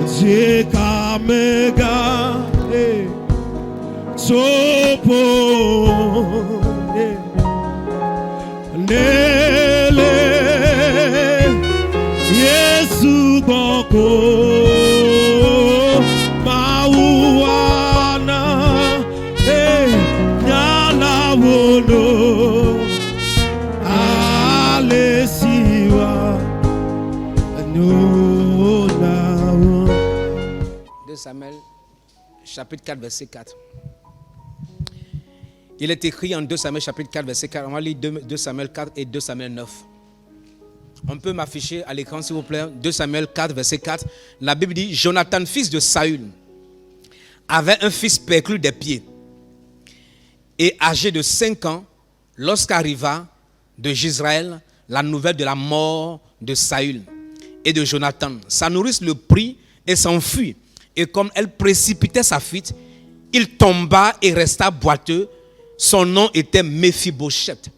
Jekamega Sopo Nele Yesu Boko Mauana Nyala Wono Alesiwa No. 2 Samuel, chapitre 4, verset 4. Il est écrit en 2 Samuel, chapitre 4, verset 4. On va lire 2 Samuel 4 et 2 Samuel 9. On peut m'afficher à l'écran, s'il vous plaît. 2 Samuel 4, verset 4. La Bible dit, Jonathan, fils de Saül, avait un fils perclus des pieds et âgé de 5 ans lorsqu'arriva de Jezreel la nouvelle de la mort de Saül et de Jonathan. Sa nourrice le prit et s'enfuit. Et comme elle précipitait sa fuite, il tomba et resta boiteux. Son nom était Méphibosheth.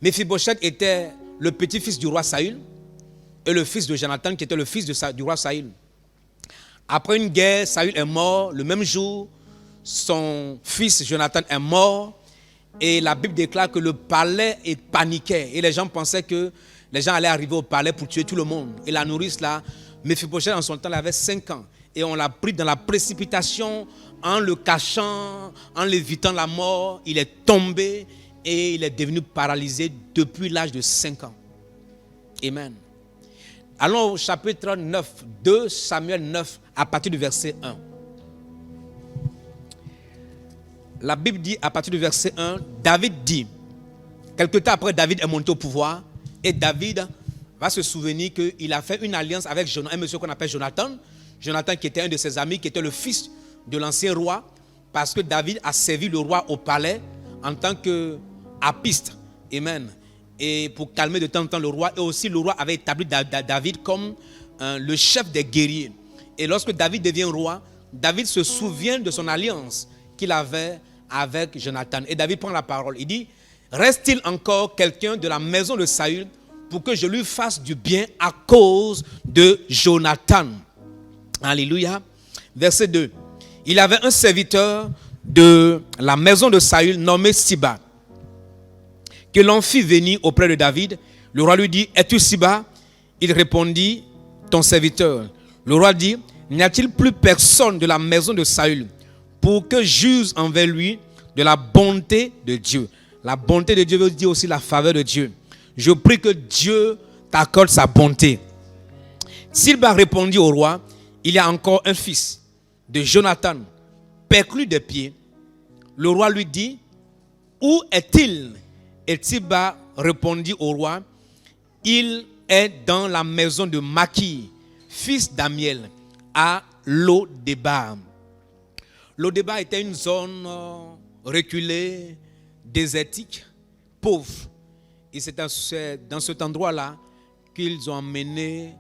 Méphibosheth était le petit-fils du roi Saül et le fils de Jonathan qui était le fils du roi Saül. Après une guerre, Saül est mort. Le même jour, son fils Jonathan est mort. Et la Bible déclare que le palais paniquait. Et les gens pensaient que les gens allaient arriver au palais pour tuer tout le monde. Et la nourrice là, Méphibosheth en son temps, elle avait 5 ans. Et on l'a pris dans la précipitation, en le cachant, en l'évitant la mort. Il est tombé et il est devenu paralysé depuis l'âge de 5 ans. Amen. Allons au chapitre 9, 2 Samuel 9, à partir du verset 1. La Bible dit à partir du verset 1, David dit, quelque temps après David est monté au pouvoir, et David va se souvenir qu'il a fait une alliance avec un monsieur qu'on appelle Jonathan. Jonathan qui était un de ses amis, qui était le fils de l'ancien roi, parce que David a servi le roi au palais en tant qu'apiste. Amen. Et pour calmer de temps en temps le roi, et aussi le roi avait établi David comme le chef des guerriers. Et lorsque David devient roi, David se souvient de son alliance qu'il avait avec Jonathan. Et David prend la parole. Il dit, reste-t-il encore quelqu'un de la maison de Saül pour que je lui fasse du bien à cause de Jonathan? Alléluia. Verset 2. Il avait un serviteur de la maison de Saül nommé Siba, que l'on fit venir auprès de David. Le roi lui dit, es-tu Siba? Il répondit, ton serviteur. Le roi dit, n'y a-t-il plus personne de la maison de Saül pour que j'use envers lui de la bonté de Dieu? La bonté de Dieu veut dire aussi la faveur de Dieu. Je prie que Dieu t'accorde sa bonté. Siba répondit au roi, il y a encore un fils de Jonathan, perclus des pieds. Le roi lui dit, où est-il? Et Siba répondit au roi, il est dans la maison de Maki, fils d'Amiel, à Lo-Débar. Lo-Débar était une zone reculée, désertique, pauvre. Et c'est dans cet endroit-là qu'ils ont emmené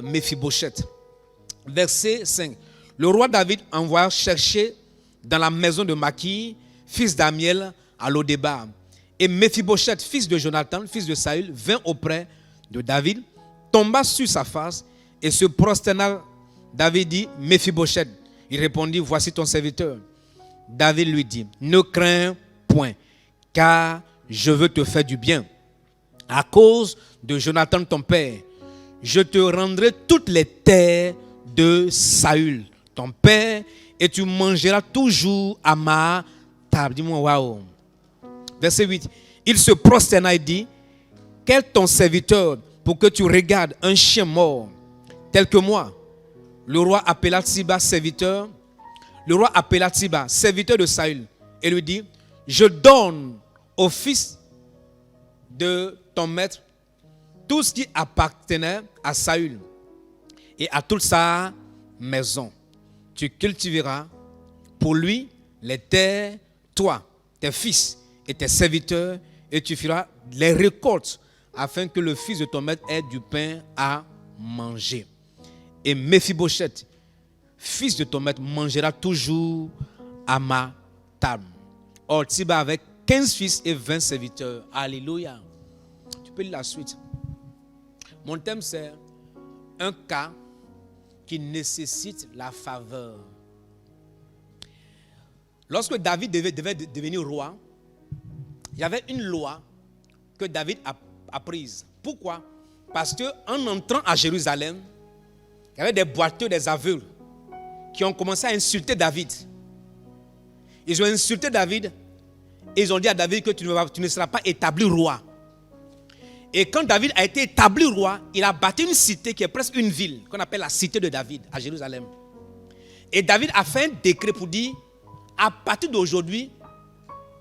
Méphibosheth. Verset 5. Le roi David envoya chercher dans la maison de Maki, fils d'Amiel, à Lo-Débar. Et Méphibosheth, fils de Jonathan, fils de Saül, vint auprès de David, tomba sur sa face et se prosterna. David dit, Méphibosheth. Il répondit, voici ton serviteur. David lui dit, ne crains point, car je veux te faire du bien. À cause de Jonathan ton père, je te rendrai toutes les terres de Saül, ton père, et tu mangeras toujours à ma table. Dis-moi, waouh. Verset 8. Il se prosterna et dit, quel ton serviteur pour que tu regardes un chien mort tel que moi? Le roi appela Siba, serviteur. Le roi appela Siba, serviteur de Saül, et lui dit, je donne au fils de ton maître tout ce qui appartenait à Saül et à toute sa maison. Tu cultiveras pour lui les terres, toi, tes fils et tes serviteurs, et tu feras les récoltes afin que le fils de ton maître ait du pain à manger. Et Méphibosheth, fils de ton maître, mangera toujours à ma table. Or, Siba avait 15 fils et 20 serviteurs. Alléluia. Tu peux lire la suite. Mon thème, c'est un cas qui nécessitent la faveur. Lorsque David devait devenir roi, il y avait une loi que David a prise. Pourquoi? Parce qu'en entrant à Jérusalem, il y avait des boiteux, des aveugles qui ont commencé à insulter David. Ils ont insulté David et ils ont dit à David que tu ne seras pas établi roi. Et quand David a été établi roi, il a bâti une cité qui est presque une ville, qu'on appelle la cité de David, à Jérusalem. Et David a fait un décret pour dire, à partir d'aujourd'hui,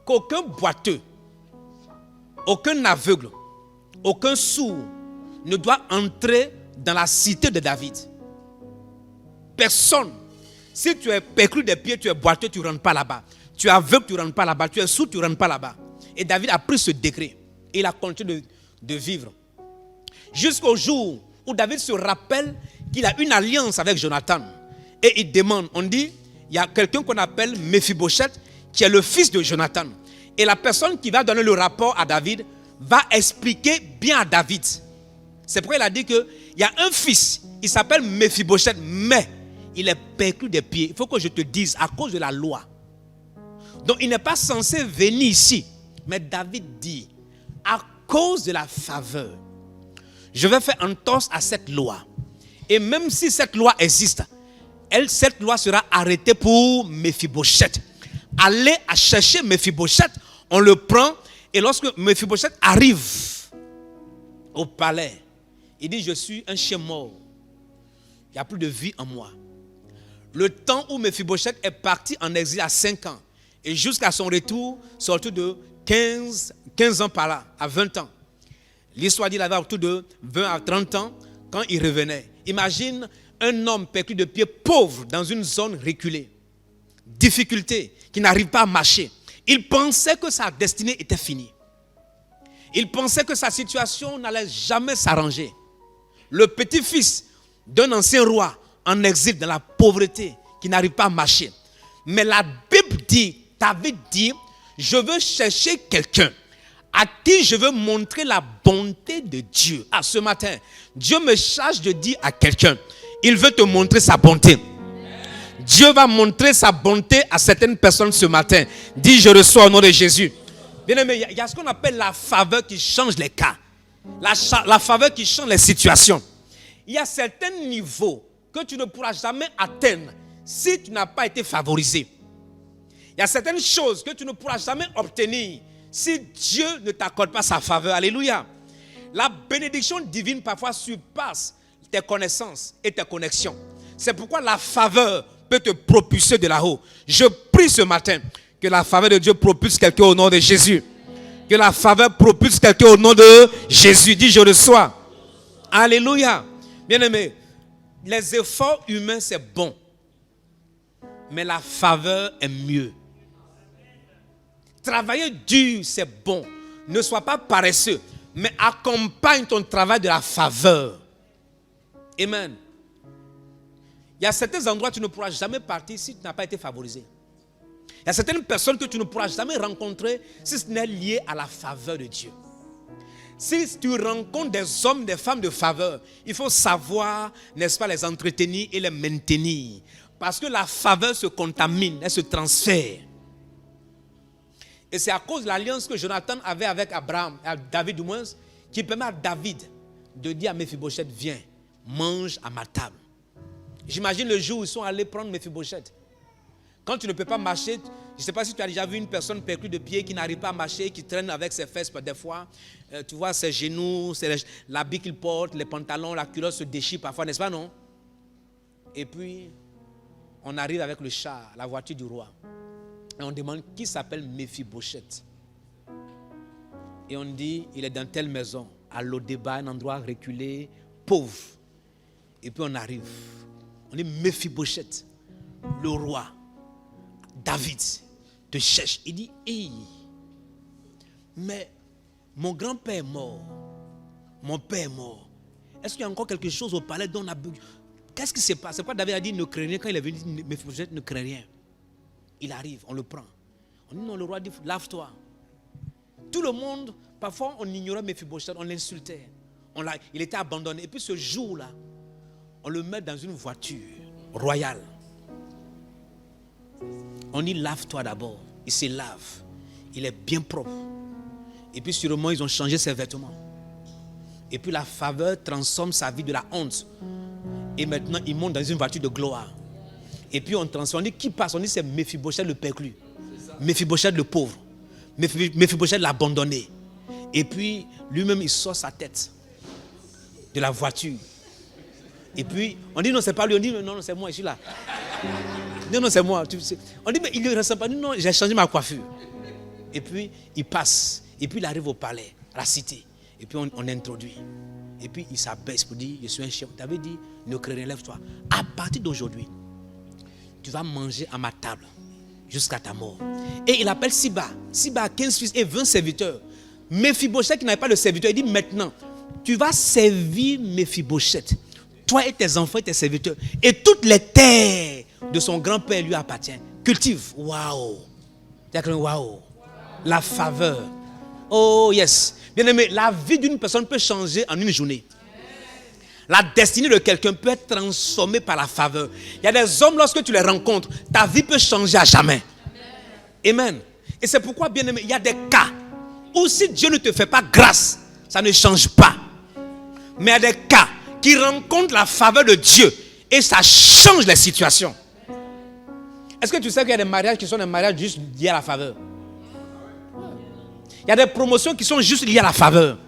qu'aucun boiteux, aucun aveugle, aucun sourd ne doit entrer dans la cité de David. Personne. Si tu es perclus des pieds, tu es boiteux, tu ne rentres pas là-bas. Tu es aveugle, tu ne rentres pas là-bas. Tu es sourd, tu ne rentres pas là-bas. Et David a pris ce décret. Et il a continué de vivre. Jusqu'au jour où David se rappelle qu'il a une alliance avec Jonathan. Et il demande, on dit, il y a quelqu'un qu'on appelle Mephibosheth, qui est le fils de Jonathan. Et la personne qui va donner le rapport à David va expliquer bien à David. C'est pourquoi il a dit qu'il y a un fils, il s'appelle Mephibosheth, mais il est perclus des pieds. Il faut que je te dise, à cause de la loi. Donc il n'est pas censé venir ici. Mais David dit, à cause de la faveur, je vais faire entorse à cette loi. Et même si cette loi existe, cette loi sera arrêtée pour Mephibosheth. Allez à chercher Mephibosheth, on le prend, et lorsque Mephibosheth arrive au palais, il dit, je suis un chien mort. Il n'y a plus de vie en moi. Le temps où Mephibosheth est parti en exil à 5 ans, et jusqu'à son retour, c'est autour de 15 ans par là, à 20 ans. L'histoire dit qu'il avait autour de 20 à 30 ans quand il revenait. Imagine un homme perclus de pieds, pauvre, dans une zone reculée. Difficulté, qui n'arrive pas à marcher. Il pensait que sa destinée était finie. Il pensait que sa situation n'allait jamais s'arranger. Le petit-fils d'un ancien roi en exil dans la pauvreté, qui n'arrive pas à marcher. Mais la Bible dit, David dit, je veux chercher quelqu'un à qui je veux montrer la bonté de Dieu. Ah, ce matin, Dieu me charge de dire à quelqu'un, il veut te montrer sa bonté. Dieu va montrer sa bonté à certaines personnes ce matin. Dis, je reçois au nom de Jésus. Bien aimé, il y a ce qu'on appelle la faveur qui change les cas. La faveur qui change les situations. Il y a certains niveaux que tu ne pourras jamais atteindre si tu n'as pas été favorisé. Il y a certaines choses que tu ne pourras jamais obtenir si Dieu ne t'accorde pas sa faveur. Alléluia. La bénédiction divine parfois surpasse tes connaissances et tes connexions. C'est pourquoi la faveur peut te propulser de là-haut. Je prie ce matin que la faveur de Dieu propulse quelqu'un au nom de Jésus. Que la faveur propulse quelqu'un au nom de Jésus. Dis, je reçois. Alléluia. Bien-aimé, les efforts humains, c'est bon. Mais la faveur est mieux. Travailler dur, c'est bon. Ne sois pas paresseux, mais accompagne ton travail de la faveur. Amen. Il y a certains endroits où tu ne pourras jamais partir si tu n'as pas été favorisé. Il y a certaines personnes que tu ne pourras jamais rencontrer si ce n'est lié à la faveur de Dieu. Si tu rencontres des hommes, des femmes de faveur, il faut savoir, n'est-ce pas, les entretenir et les maintenir. Parce que la faveur se contamine, elle se transfère. Et c'est à cause de l'alliance que Jonathan avait avec Abraham, David du moins, qui permet à David de dire à Mephibosheth, viens, mange à ma table. J'imagine le jour où ils sont allés prendre Mephibosheth. Quand tu ne peux pas marcher, je ne sais pas si tu as déjà vu une personne perclue de pied qui n'arrive pas à marcher, qui traîne avec ses fesses des fois. Tu vois ses genoux, l'habit qu'il porte, les pantalons, la culotte se déchire parfois, n'est-ce pas, non? Et puis, on arrive avec le char, la voiture du roi. Et on demande qui s'appelle Mephibosheth. Et on dit, il est dans telle maison, à Lodéba, un endroit reculé, pauvre. Et puis on arrive. On dit Mephibosheth, le roi. David te cherche. Il dit, hey, mais mon grand-père est mort. Mon père est mort. Est-ce qu'il y a encore quelque chose au palais dont on a besoin? Qu'est-ce qui se passe? C'est pas David a dit ne crains rien. Quand il est venu, Mephibosheth ne craint rien. Il arrive, on le prend. On dit non, le roi dit, lave-toi. Tout le monde, parfois on ignorait Mephibosheth, on l'insultait. Il était abandonné. Et puis ce jour-là, On le met dans une voiture royale. On dit lave-toi d'abord. Il se lave. Il est bien propre. Et puis sûrement ils ont changé ses vêtements. Et puis la faveur transforme sa vie de la honte. Et maintenant il monte dans une voiture de gloire. Et puis on transforme. On dit qui passe? On dit c'est Méphibosheth le perclus. Méphibosheth le pauvre. Méphibosheth l'abandonné. Et puis lui-même il sort sa tête de la voiture. Et puis on dit non c'est pas lui. On dit non c'est moi je suis là. Non c'est moi. On dit mais il ne ressemble pas. Non j'ai changé ma coiffure. Et puis il passe. Et puis il arrive au palais, à la cité. Et puis on introduit. Et puis il s'abaisse pour dire je suis un chef. David dit ne crains rien, lève-toi. À partir d'aujourd'hui, tu vas manger à ma table jusqu'à ta mort. Et il appelle Siba. Siba a 15 fils et 20 serviteurs. Méphibosheth qui n'avait pas de serviteur, il dit maintenant, tu vas servir Méphibosheth. Toi et tes enfants et tes serviteurs. Et toutes les terres de son grand-père lui appartiennent. Cultive. Waouh. Waouh. La faveur. Oh yes. Bien aimé, la vie d'une personne peut changer en une journée. La destinée de quelqu'un peut être transformée par la faveur. Il y a des hommes, lorsque tu les rencontres, ta vie peut changer à jamais. Amen. Et c'est pourquoi, bien aimé, il y a des cas où si Dieu ne te fait pas grâce, ça ne change pas. Mais il y a des cas qui rencontrent la faveur de Dieu et ça change les situations. Est-ce que tu sais qu'il y a des mariages qui sont des mariages juste liés à la faveur? Il y a des promotions qui sont juste liées à la faveur.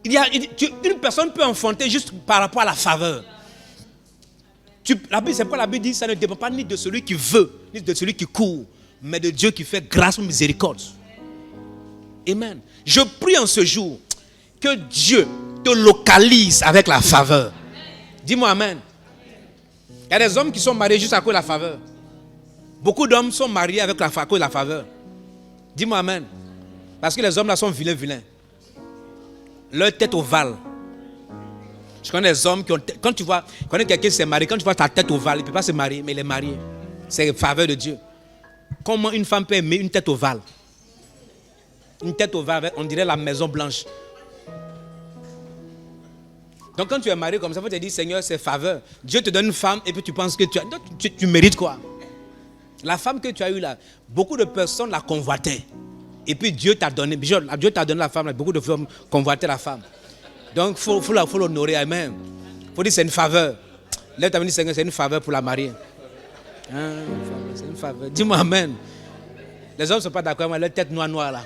Une personne peut enfanter juste par rapport à la faveur. C'est pourquoi la Bible dit ça ne dépend pas ni de celui qui veut, ni de celui qui court, mais de Dieu qui fait grâce ou miséricorde. Amen. Je prie en ce jour que Dieu te localise avec la faveur. Dis-moi amen. Il y a des hommes qui sont mariés juste à cause de la faveur. Beaucoup d'hommes sont mariés à cause de la faveur. Dis-moi amen. Parce que les hommes là sont vilains. Leur tête ovale. Je connais des hommes qui ont... Quand tu connais quelqu'un qui s'est marié, quand tu vois ta tête ovale, il ne peut pas se marier, mais il est marié. C'est la faveur de Dieu. Comment une femme peut aimer une tête ovale? Une tête ovale, on dirait la Maison Blanche. Donc quand tu es marié comme ça, il faut te dire, Seigneur, c'est faveur. Dieu te donne une femme et puis tu penses que tu mérites quoi? La femme que tu as eue là, beaucoup de personnes la convoitaient. Et puis Dieu t'a donné, Dieu t'a donné la femme, là, beaucoup de femmes convoitaient la femme. Donc il faut l'honorer, amen. Il faut dire c'est une faveur. Là tu as dit Seigneur, c'est une faveur pour la marier. C'est une faveur. Dis-moi amen. Les hommes ne sont pas d'accord, mais leur tête noire là.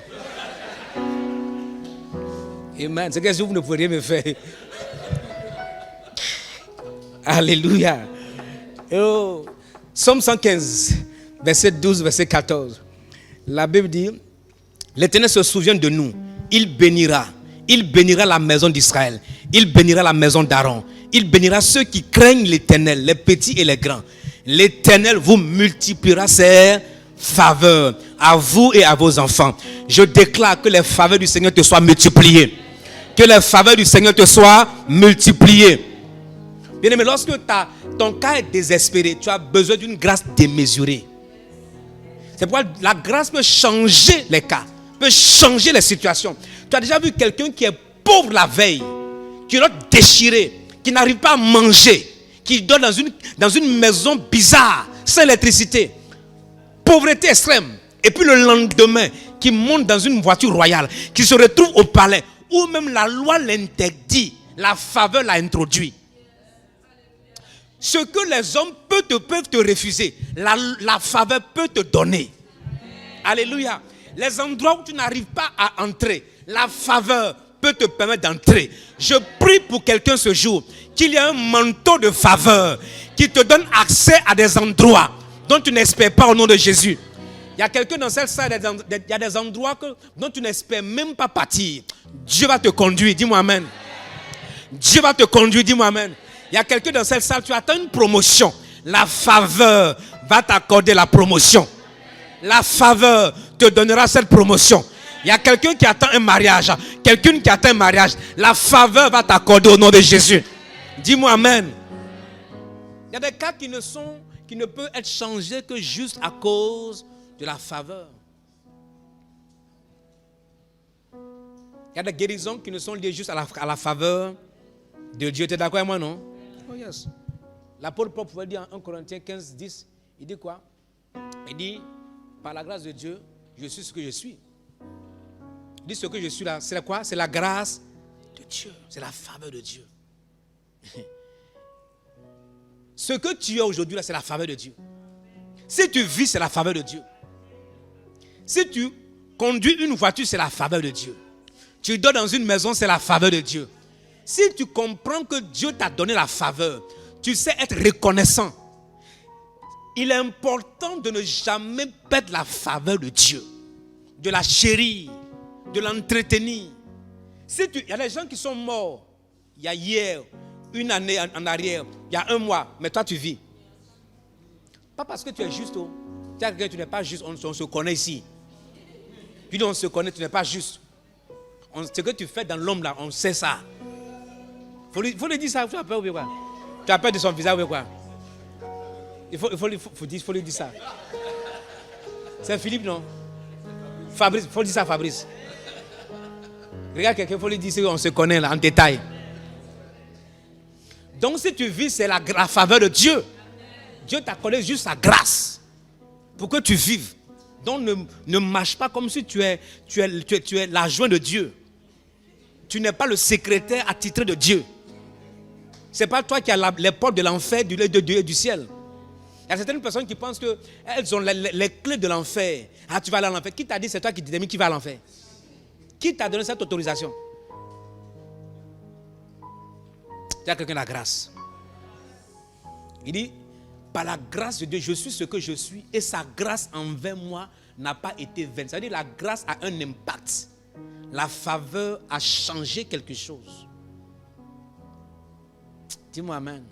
Amen. C'est quelque chose que vous ne pourriez me faire. Alléluia. Oh. Psaume 115, verset 12, verset 14. La Bible dit, l'Éternel se souvient de nous. Il bénira la maison d'Israël. Il bénira la maison d'Aaron. Il bénira ceux qui craignent l'Éternel, les petits et les grands. L'Éternel vous multipliera ses faveurs à vous et à vos enfants. Je déclare que les faveurs du Seigneur te soient multipliées. Que les faveurs du Seigneur te soient multipliées. Bien aimé, lorsque ton cas est désespéré, tu as besoin d'une grâce démesurée. C'est pourquoi la grâce peut changer les cas, peut changer les situations. Tu as déjà vu quelqu'un qui est pauvre la veille, qui est déchiré, qui n'arrive pas à manger, qui dort dans une maison bizarre, sans électricité, pauvreté extrême. Et puis le lendemain, qui monte dans une voiture royale, qui se retrouve au palais, où même la loi l'interdit, la faveur l'a introduit. Ce que les hommes peuvent te refuser, la faveur peut te donner. Alléluia. Les endroits où tu n'arrives pas à entrer, la faveur peut te permettre d'entrer. Je prie pour quelqu'un ce jour, qu'il y ait un manteau de faveur qui te donne accès à des endroits dont tu n'espères pas au nom de Jésus. Il y a quelqu'un dans cette salle, il y a des endroits dont tu n'espères même pas partir. Dieu va te conduire, dis-moi amen. Dieu va te conduire, dis-moi amen. Il y a quelqu'un dans cette salle, tu attends une promotion. La faveur va t'accorder la promotion. La faveur te donnera cette promotion. Il y a quelqu'un qui attend un mariage. Quelqu'un qui attend un mariage. La faveur va t'accorder au nom de Jésus. Dis-moi amen. Il y a des cas qui ne peuvent être changés que juste à cause de la faveur. Il y a des guérisons qui ne sont liées juste à la faveur de Dieu. Tu es d'accord avec moi, non? Oh yes. L'apôtre Paul pouvait dire en 1 Corinthiens 15, 10, il dit quoi? Il dit, par la grâce de Dieu, je suis ce que je suis. Il dit ce que je suis là, c'est quoi? C'est la grâce de Dieu. C'est la faveur de Dieu. Ce que tu es aujourd'hui là, c'est la faveur de Dieu. Si tu vis, c'est la faveur de Dieu. Si tu conduis une voiture, c'est la faveur de Dieu. Tu dors dans une maison, c'est la faveur de Dieu. Si tu comprends que Dieu t'a donné la faveur, tu sais être reconnaissant. Il est important de ne jamais perdre la faveur de Dieu, de la chérir, de l'entretenir. Il y a des gens qui sont morts il y a hier, une année en arrière, il y a un mois, mais toi tu vis. Pas parce que tu es juste. Tu n'es pas juste, on se connaît ici. Puis on se connaît, tu n'es pas juste. Ce que tu fais dans l'homme là, on sait ça. Faut lui dire ça, tu as peur ou quoi? Tu as peur de son visage ou quoi? Il faut lui dire ça. C'est Philippe, non? Fabrice, il faut dire ça à Fabrice. Regarde quelqu'un, il faut lui dire qu'on se connaît là, en détail. Donc si tu vis, c'est la faveur de Dieu. Dieu t'accorde juste sa grâce pour que tu vives. Donc ne marche pas comme si tu es l'adjoint de Dieu. Tu n'es pas le secrétaire attitré de Dieu. Ce n'est pas toi qui as les portes de l'enfer, du ciel. Il y a certaines personnes qui pensent qu'elles ont les clés de l'enfer. Ah, tu vas aller à l'enfer. Qui t'a dit c'est toi qui détermine qui va à l'enfer? Qui t'a donné cette autorisation? Tu as quelqu'un la grâce. Il dit, par la grâce de Dieu, je suis ce que je suis et sa grâce envers moi n'a pas été vaine. Ça veut dire la grâce a un impact. La faveur a changé quelque chose. Dis-moi amen.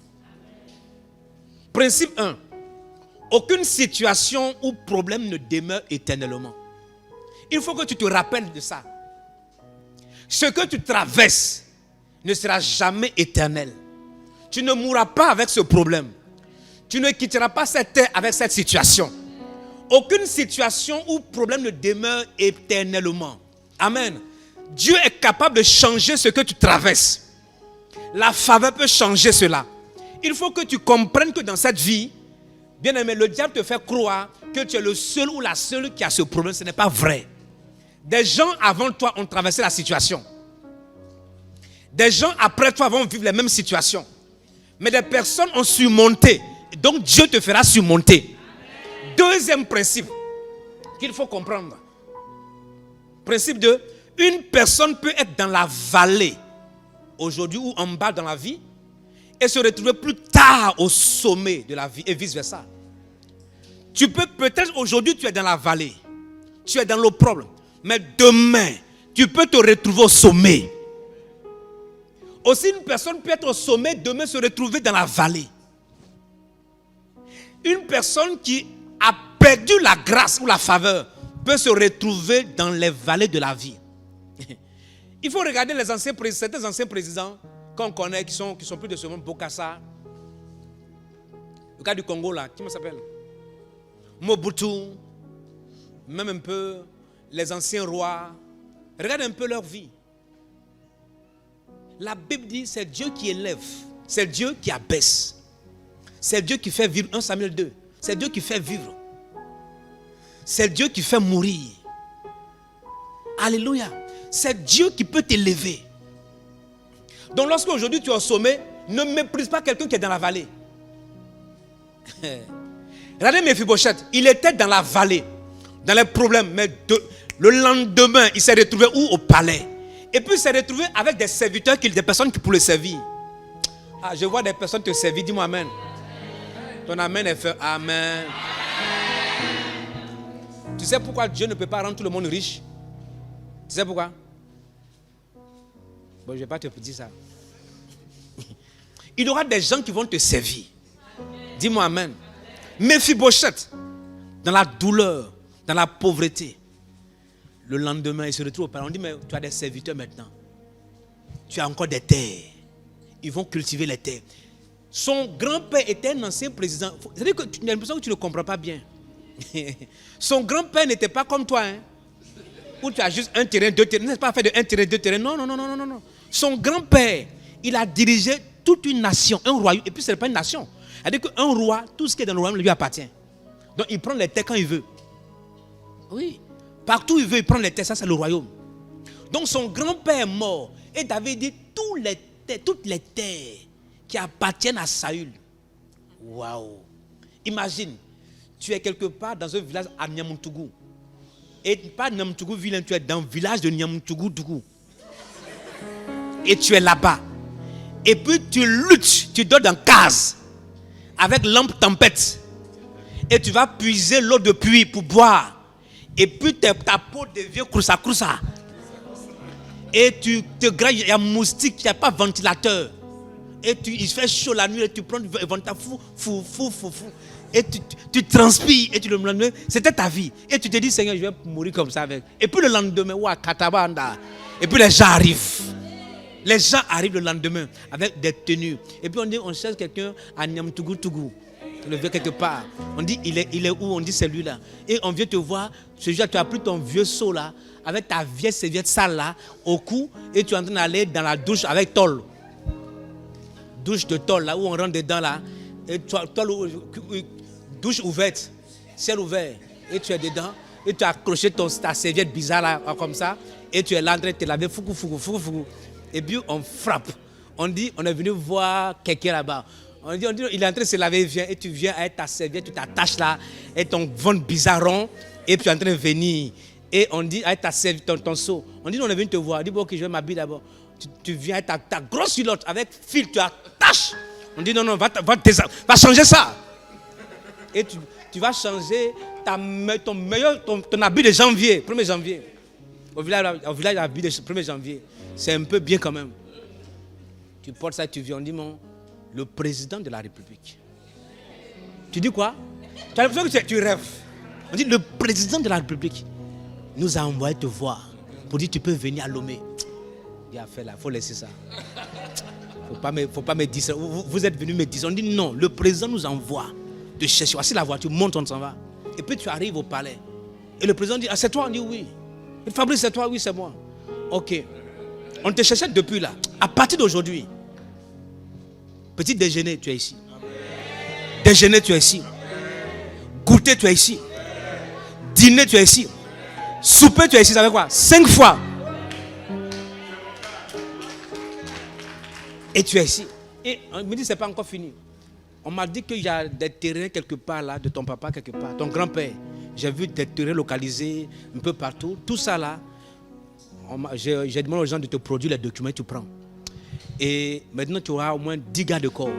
Principe 1. Aucune situation ou problème ne demeure éternellement. Il faut que tu te rappelles de ça. Ce que tu traverses ne sera jamais éternel. Tu ne mourras pas avec ce problème. Tu ne quitteras pas cette terre avec cette situation. Aucune situation ou problème ne demeure éternellement. Amen. Dieu est capable de changer ce que tu traverses. La faveur peut changer cela. Il faut que tu comprennes que dans cette vie, bien aimé, le diable te fait croire que tu es le seul ou la seule qui a ce problème. Ce n'est pas vrai. Des gens avant toi ont traversé la situation. Des gens après toi vont vivre les mêmes situations. Mais des personnes ont surmonté. Donc Dieu te fera surmonter. Deuxième principe qu'il faut comprendre. Principe 2. Une personne peut être dans la vallée aujourd'hui ou en bas dans la vie et se retrouver plus tard au sommet de la vie et vice versa. Tu peux peut-être aujourd'hui tu es dans la vallée, tu es dans l'opprobre, mais demain tu peux te retrouver au sommet. Aussi une personne peut être au sommet, demain se retrouver dans la vallée. Une personne qui a perdu la grâce ou la faveur peut se retrouver dans les vallées de la vie. Il faut regarder les anciens présidents, certains anciens présidents qu'on connaît, qui sont plus de ce monde, Bokassa, le cas du Congo là, comment s'appelle? Mobutu, même un peu les anciens rois. Regarde un peu leur vie. La Bible dit c'est Dieu qui élève, c'est Dieu qui abaisse, c'est Dieu qui fait vivre. 1 Samuel 2, c'est Dieu qui fait vivre, c'est Dieu qui fait mourir. Alléluia. C'est Dieu qui peut t'élever. Donc lorsque aujourd'hui tu es au sommet, ne méprise pas quelqu'un qui est dans la vallée. Regardez Mephibosheth, il était dans la vallée, dans les problèmes, mais le lendemain, il s'est retrouvé où? Au palais. Et puis il s'est retrouvé avec des serviteurs, des personnes qui pouvaient le servir. Ah, je vois des personnes te servir, dis-moi amen. Ton amen est fait amen. Tu sais pourquoi Dieu ne peut pas rendre tout le monde riche? Tu sais pourquoi? Bon, je ne vais pas te dire ça. Il y aura des gens qui vont te servir. Dis-moi amen. Mephibosheth, dans la douleur, dans la pauvreté, le lendemain, il se retrouve au palais. On dit, mais tu as des serviteurs maintenant. Tu as encore des terres. Ils vont cultiver les terres. Son grand-père était un ancien président. C'est-à-dire que tu as l'impression que tu ne comprends pas bien. Son grand-père n'était pas comme toi, hein. Où tu as juste un terrain, deux terrains. Ce n'est pas fait de un terrain, deux terrains. Non. Son grand-père, il a dirigé toute une nation, un royaume. Et puis ce n'est pas une nation. C'est-à-dire qu'un roi, tout ce qui est dans le royaume lui appartient. Donc il prend les terres quand il veut. Oui. Partout où il veut, il prend les terres. Ça, c'est le royaume. Donc son grand-père est mort. Et David dit, toutes les terres qui appartiennent à Saül. Waouh. Imagine, tu es quelque part dans un village à Niamoutougou. Et pas Niamoutougou vilain, tu es dans le village de Niamoutougou. Et tu es là-bas. Et puis tu luttes, tu dors dans case avec lampe tempête. Et tu vas puiser l'eau de pluie pour boire. Et puis ta peau devient croussa. Et tu te grailles, il y a moustique, il n'y a pas ventilateur. Et il fait chaud la nuit et tu prends du ventilateur fou. Et tu transpires et tu le lendemain, c'était ta vie. Et tu te dis, Seigneur, je vais mourir comme ça avec. Et puis le lendemain, katabanda. Et puis les gens arrivent. Les gens arrivent le lendemain avec des tenues. Et puis on cherche quelqu'un à Niamtougou. On le voit quelque part. On dit, il est où? On dit, c'est lui là. Et on vient te voir. Ce jour, tu as pris ton vieux seau là, avec ta vieille serviette sale là, au cou. Et tu es en train d'aller dans la douche avec tôle. Douche de tôle là, où on rentre dedans là. Et douche ouverte, ciel ouvert. Et tu es dedans. Et tu as accroché ta serviette bizarre là, comme ça. Et tu es là en train de te laver. Foukou. Et puis on frappe. On dit, on est venu voir quelqu'un là-bas. On dit, il est en train de se laver, viens. Et tu viens avec ta serviette, tu t'attaches là. Et ton ventre bizarron. Et puis tu es en train de venir. Et on dit, avec ta serviette, ton seau. On dit, on est venu te voir. On dit, bon, ok, je vais m'habiller d'abord. Tu viens avec ta grosse culotte, avec fil, tu attaches. On dit, non, va changer ça. Et tu vas changer ton habit de janvier, 1er janvier. Au village, l'habit de 1er janvier. C'est un peu bien quand même. Tu portes ça et tu viens. On dit, le président de la République. Tu dis quoi? Tu as l'impression que tu rêves. On dit, le président de la République nous a envoyé te voir pour dire, tu peux venir à Lomé. Il a fait là, il faut laisser ça. Faut pas me dire ça. Vous êtes venu me dire ça. On dit, non, le président nous envoie te chercher. Voici la voiture, monte, on s'en va. Et puis tu arrives au palais. Et le président dit, ah, c'est toi? On dit, oui. Et Fabrice, c'est toi? Oui, c'est moi. Ok. On te cherchait depuis là. À partir d'aujourd'hui, petit déjeuner, tu es ici. Déjeuner, tu es ici. Goûter, tu es ici. Dîner, tu es ici. Souper, tu es ici. Ça veut quoi? 5 fois. Et tu es ici. Et on me dit, c'est pas encore fini. On m'a dit qu'il y a des terrains quelque part là, de ton papa quelque part, ton grand-père. J'ai vu des terrains localisés un peu partout. Tout ça là, j'ai demandé aux gens de te produire les documents et tu prends. Et maintenant, tu auras au moins 10 gars de corps.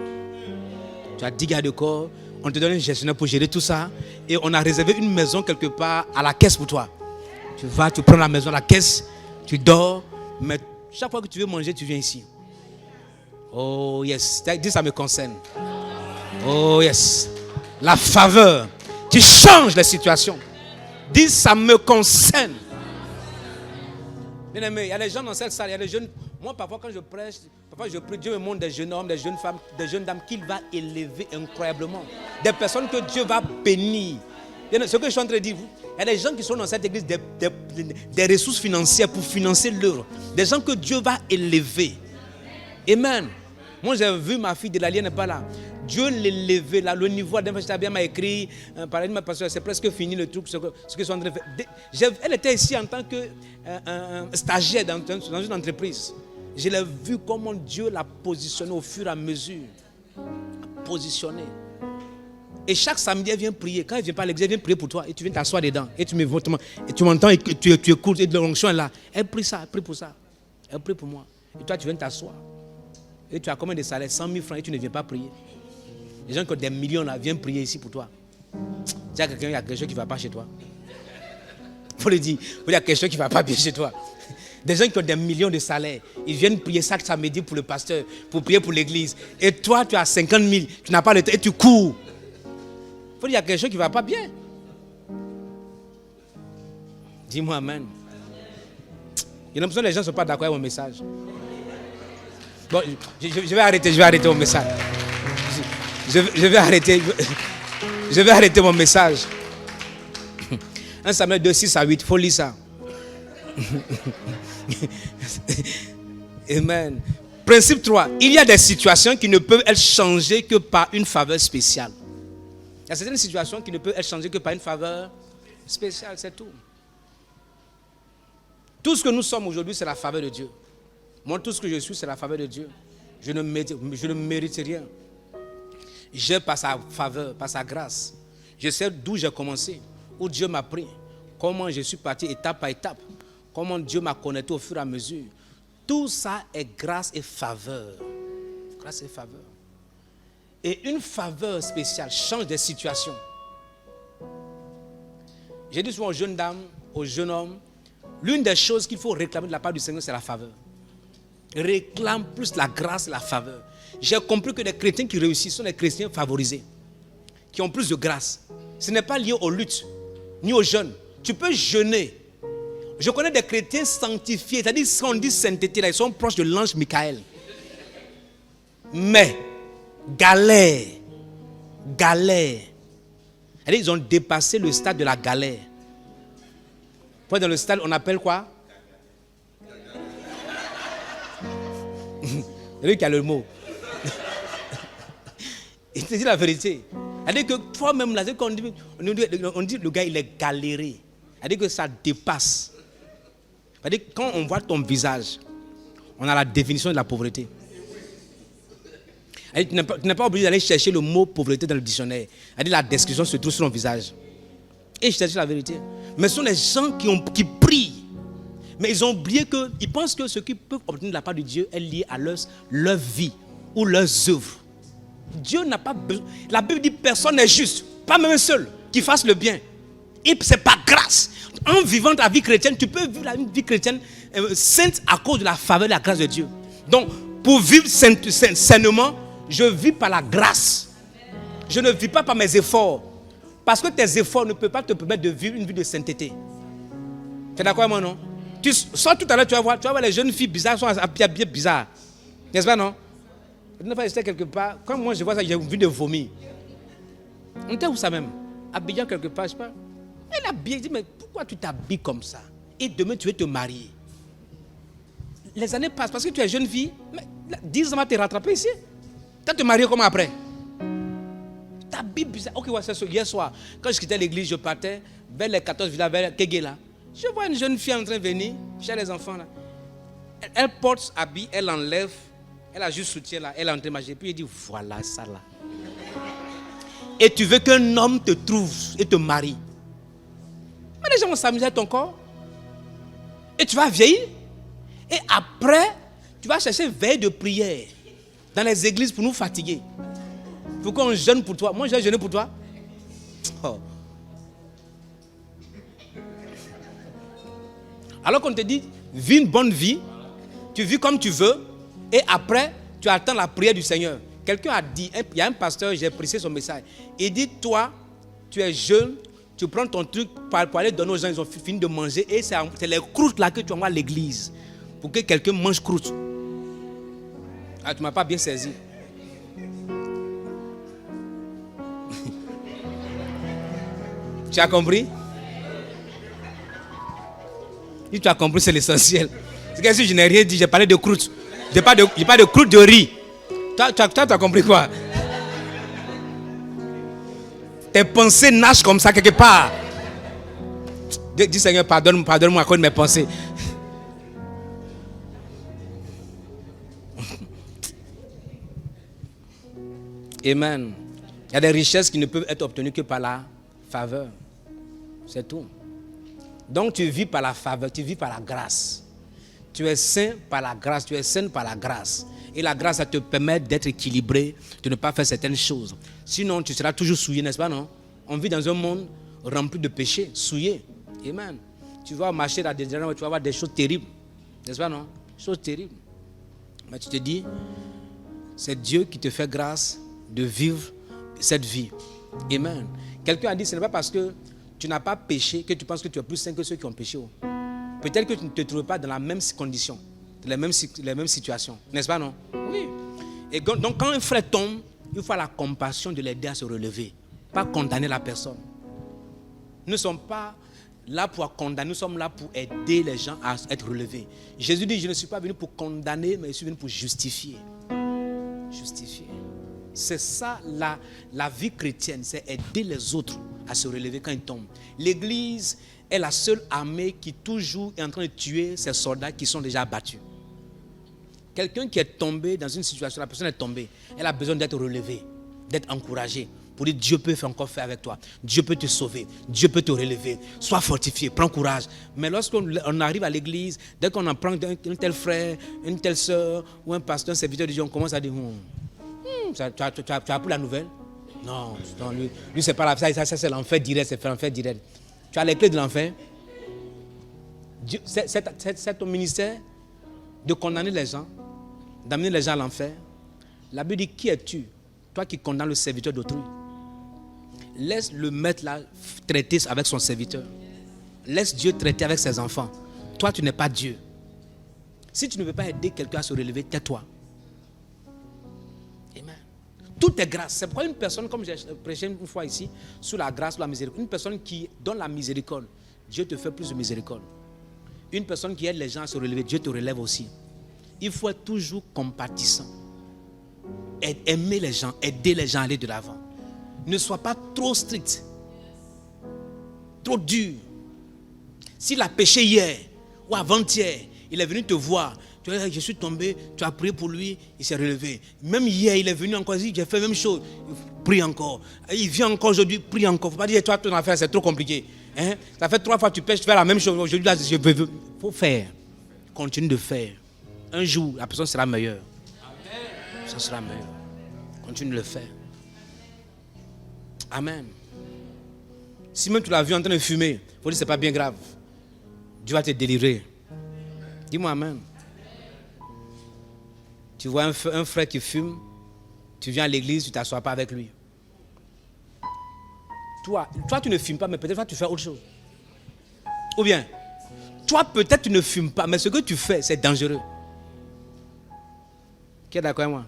Tu as 10 gars de corps. On te donne un gestionnaire pour gérer tout ça. Et on a réservé une maison quelque part à la caisse pour toi. Tu vas, tu prends la maison à la caisse, tu dors. Mais chaque fois que tu veux manger, tu viens ici. Oh yes, dis ça me concerne. Oh yes. La faveur. Tu changes la situation. Dis ça me concerne. Bien aimé, il y a des gens dans cette salle, il y a des jeunes. Moi, parfois, quand je prêche, parfois je prie, Dieu me montre des jeunes hommes, des jeunes femmes, des jeunes dames qu'il va élever incroyablement. Des personnes que Dieu va bénir. Ce que je suis en train de dire, il y a des gens qui sont dans cette église, des ressources financières pour financer l'œuvre. Des gens que Dieu va élever. Amen. Moi, j'ai vu ma fille de la n'est pas là. Dieu l'élevait là, le niveau. Bien m'a écrit, parce que c'est presque fini le truc, ce que je suis en train de faire. Elle était ici en tant que stagiaire dans une entreprise. Je l'ai vu comment Dieu l'a positionné au fur et à mesure. Positionné. Et chaque samedi, elle vient prier. Quand elle vient pas à l'église, elle vient prier pour toi. Et tu viens t'asseoir dedans. Et tu m'entends et tu écoutes. Et l'onction est là. Elle prie ça, elle prie pour ça. Elle prie pour moi. Et toi, tu viens t'asseoir. Et tu as combien de salaires? 100 000 francs et tu ne viens pas prier. Les gens qui ont des millions là viennent prier ici pour toi. Il y a quelque chose qui ne va pas chez toi. Il faut le dire. Il y a quelque chose qui ne va pas bien chez toi. Des gens qui ont des millions de salaires, ils viennent prier chaque samedi pour le pasteur, pour prier pour l'église. Et toi, tu as 50 000, tu n'as pas le temps et tu cours. Il faut dire qu'il y a quelque chose qui ne va pas bien. Dis-moi amen. J'ai l'impression que les gens ne sont pas d'accord avec mon message. Bon, je vais arrêter mon message. Je vais arrêter mon message. 1 Samuel 2, 6 à 8, il faut lire ça. Amen. Principe 3. Il y a des situations qui ne peuvent être changées que par une faveur spéciale. Il y a certaines situations qui ne peuvent être changées que par une faveur spéciale, c'est tout. Tout ce que nous sommes aujourd'hui, c'est la faveur de Dieu. Moi, tout ce que je suis, c'est la faveur de Dieu. Je ne mérite rien. J'ai par sa faveur, par sa grâce. Je sais d'où j'ai commencé, où Dieu m'a pris, comment je suis parti étape par étape, comment Dieu m'a connecté au fur et à mesure. Tout ça est grâce et faveur. Grâce et faveur. Et une faveur spéciale change des situations. J'ai dit souvent aux jeunes dames, aux jeunes hommes, l'une des choses qu'il faut réclamer de la part du Seigneur, c'est la faveur. Réclame plus la grâce et la faveur. J'ai compris que les chrétiens qui réussissent sont les chrétiens favorisés, qui ont plus de grâce. Ce n'est pas lié aux luttes, ni aux jeûnes. Tu peux jeûner. Je connais des chrétiens sanctifiés, c'est-à-dire quand on dit sainteté, là, ils sont proches de l'ange Michael. Mais, galère. C'est-à-dire ils ont dépassé le stade de la galère. Pour être dans le stade, on appelle quoi? C'est lui qui a le mot. Il te dit la vérité. C'est-à-dire que toi-même, là, on dit le gars, il est galéré. C'est-à-dire que ça dépasse. C'est-à-dire que quand on voit ton visage, on a la définition de la pauvreté. Tu n'es pas obligé d'aller chercher le mot pauvreté dans le dictionnaire. C'est-à-dire la description se trouve sur ton visage. Et je te dis la vérité. Mais ce sont les gens qui prient. Mais ils ont oublié qu'ils pensent que ce qu'ils peuvent obtenir de la part de Dieu est lié à leur vie ou leurs œuvres. Dieu n'a pas besoin. La Bible dit personne n'est juste, pas même un seul, qui fasse le bien. Et c'est par grâce. En vivant ta vie chrétienne, tu peux vivre la vie chrétienne sainte à cause de la faveur et de la grâce de Dieu. Donc, pour vivre sainement, je vis par la grâce. Je ne vis pas par mes efforts. Parce que tes efforts ne peuvent pas te permettre de vivre une vie de sainteté. Tu es d'accord avec moi, non? Tu sors tout à l'heure, tu vas voir les jeunes filles bizarres sont habillées bizarres. N'est-ce pas, non? Une fois, j'étais quelque part. Quand moi je vois ça, j'ai envie de vomir. On était où ça même? Habillé quelque part, je sais pas. Elle habille, dit, mais pourquoi tu t'habilles comme ça? Et demain, tu veux te marier. Les années passent parce que tu es jeune fille. Mais 10 ans, tu es rattrapé ici. Tu vas te marier comment après? T'habilles bizarre. Ok, ouais, c'est hier soir. Quand je quittais l'église, je partais vers les 14 villas, vers Kégué là. Je vois une jeune fille en train de venir chez les enfants là. Elle porte habit, elle enlève, elle a juste soutien là, elle est en train de marcher. Puis elle dit voilà ça là. Et tu veux qu'un homme te trouve et te marie. Mais les gens vont s'amuser à ton corps. Et tu vas vieillir. Et après, tu vas chercher veille de prière dans les églises pour nous fatiguer. Pour qu'on jeûne pour toi. Moi, je vais jeûner pour toi. Oh. Alors qu'on te dit, vis une bonne vie, tu vis comme tu veux, et après, tu attends la prière du Seigneur. Quelqu'un a dit, il y a un pasteur, j'ai apprécié son message. Il dit, toi, tu es jeune, tu prends ton truc pour aller donner aux gens, ils ont fini de manger, et c'est les croûtes là que tu envoies à l'église, pour que quelqu'un mange croûte. Ah, tu ne m'as pas bien saisi. Tu as compris? Si tu as compris, c'est l'essentiel. C'est que si je n'ai rien dit, j'ai parlé de croûte. Je parle de croûte de riz. Toi, tu as compris quoi? Tes pensées nagent comme ça quelque part. Dis Seigneur, pardonne-moi à cause de mes pensées. Amen. Il y a des richesses qui ne peuvent être obtenues que par la faveur. C'est tout. Donc tu vis par la faveur, tu vis par la grâce. Tu es saint par la grâce, tu es sainte par la grâce. Et la grâce, ça te permet d'être équilibré, de ne pas faire certaines choses. Sinon, tu seras toujours souillé, n'est-ce pas, non? On vit dans un monde rempli de péchés, souillé. Amen. Tu vas marcher dans des endroits où tu vas voir des choses terribles. N'est-ce pas, non? Choses terribles. Mais tu te dis, c'est Dieu qui te fait grâce de vivre cette vie. Amen. Quelqu'un a dit, ce n'est pas parce que tu n'as pas péché que tu penses que tu es plus saint que ceux qui ont péché. Peut-être que tu ne te trouves pas dans la même condition, les mêmes situations. N'est-ce pas, non? Oui. Et donc, quand un frère tombe, il faut la compassion de l'aider à se relever. Pas condamner la personne. Nous ne sommes pas là pour condamner, nous sommes là pour aider les gens à être relevés. Jésus dit, je ne suis pas venu pour condamner, mais je suis venu pour justifier. Justifier. C'est ça la vie chrétienne, c'est aider les autres à se relever quand ils tombent. L'Église est la seule armée qui toujours est en train de tuer ces soldats qui sont déjà abattus. Quelqu'un qui est tombé dans une situation, la personne est tombée, elle a besoin d'être relevée, d'être encouragée. Pour dire Dieu peut encore faire avec toi. Dieu peut te sauver. Dieu peut te relever. Sois fortifié, prends courage. Mais lorsqu'on arrive à l'église, dès qu'on en prend un tel frère, une telle soeur ou un pasteur, un serviteur de Dieu, on commence à dire tu as appris la nouvelle? Non, lui c'est pas la ça c'est l'enfer direct, c'est l'enfer direct. Tu as les clés de l'enfer. C'est ton ministère de condamner les gens, d'amener les gens à l'enfer. La Bible dit, qui es-tu? Toi qui condamnes le serviteur d'autrui. Laisse le maître là traiter avec son serviteur. Laisse Dieu traiter avec ses enfants. Toi, tu n'es pas Dieu. Si tu ne veux pas aider quelqu'un à se relever, tais-toi. Amen. Tout est grâce. C'est pourquoi une personne, comme j'ai prêché une fois ici, sur la grâce ou la miséricorde, une personne qui donne la miséricorde, Dieu te fait plus de miséricorde. Une personne qui aide les gens à se relever, Dieu te relève aussi. Il faut être toujours compatissant. Aimer les gens, aider les gens à aller de l'avant. Ne sois pas trop strict, trop dur. S'il a péché hier ou avant-hier, il est venu te voir, tu as dit, je suis tombé, tu as prié pour lui, il s'est relevé. Même hier, il est venu encore, il dit, j'ai fait la même chose, prie encore. Il vient encore aujourd'hui, prie encore. Il ne faut pas dire, toi, ton affaire, c'est trop compliqué. Hein? Ça fait 3 fois que tu pêches, tu fais la même chose. Aujourd'hui, là, je veux. Il faut faire. Continue de faire. Un jour, la personne sera meilleure. Ça sera meilleur. Continue de le faire. Amen. Si même tu l'as vu en train de fumer, il faut dire que ce n'est pas bien grave. Dieu va te délivrer. Dis-moi amen. Tu vois un frère qui fume, tu viens à l'église, tu ne t'assois pas avec lui. Toi, tu ne fumes pas, mais peut-être toi, tu fais autre chose. Ou bien, toi, peut-être tu ne fumes pas, mais ce que tu fais, c'est dangereux. Qui est d'accord avec moi?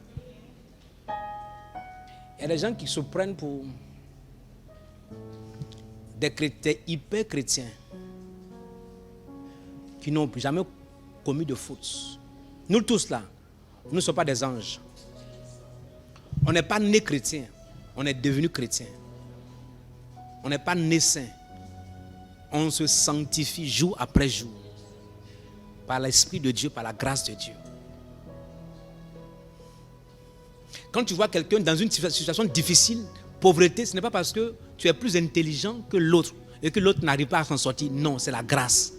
Il y a des gens qui se prennent pour des chrétiens hyper chrétiens qui n'ont jamais commis de fautes. Nous tous là, nous ne sommes pas des anges. On n'est pas nés chrétiens, on est devenus chrétiens. On n'est pas nés saints. On se sanctifie jour après jour par l'Esprit de Dieu, par la grâce de Dieu. Quand tu vois quelqu'un dans une situation difficile, pauvreté, ce n'est pas parce que tu es plus intelligent que l'autre et que l'autre n'arrive pas à s'en sortir. Non, c'est la grâce.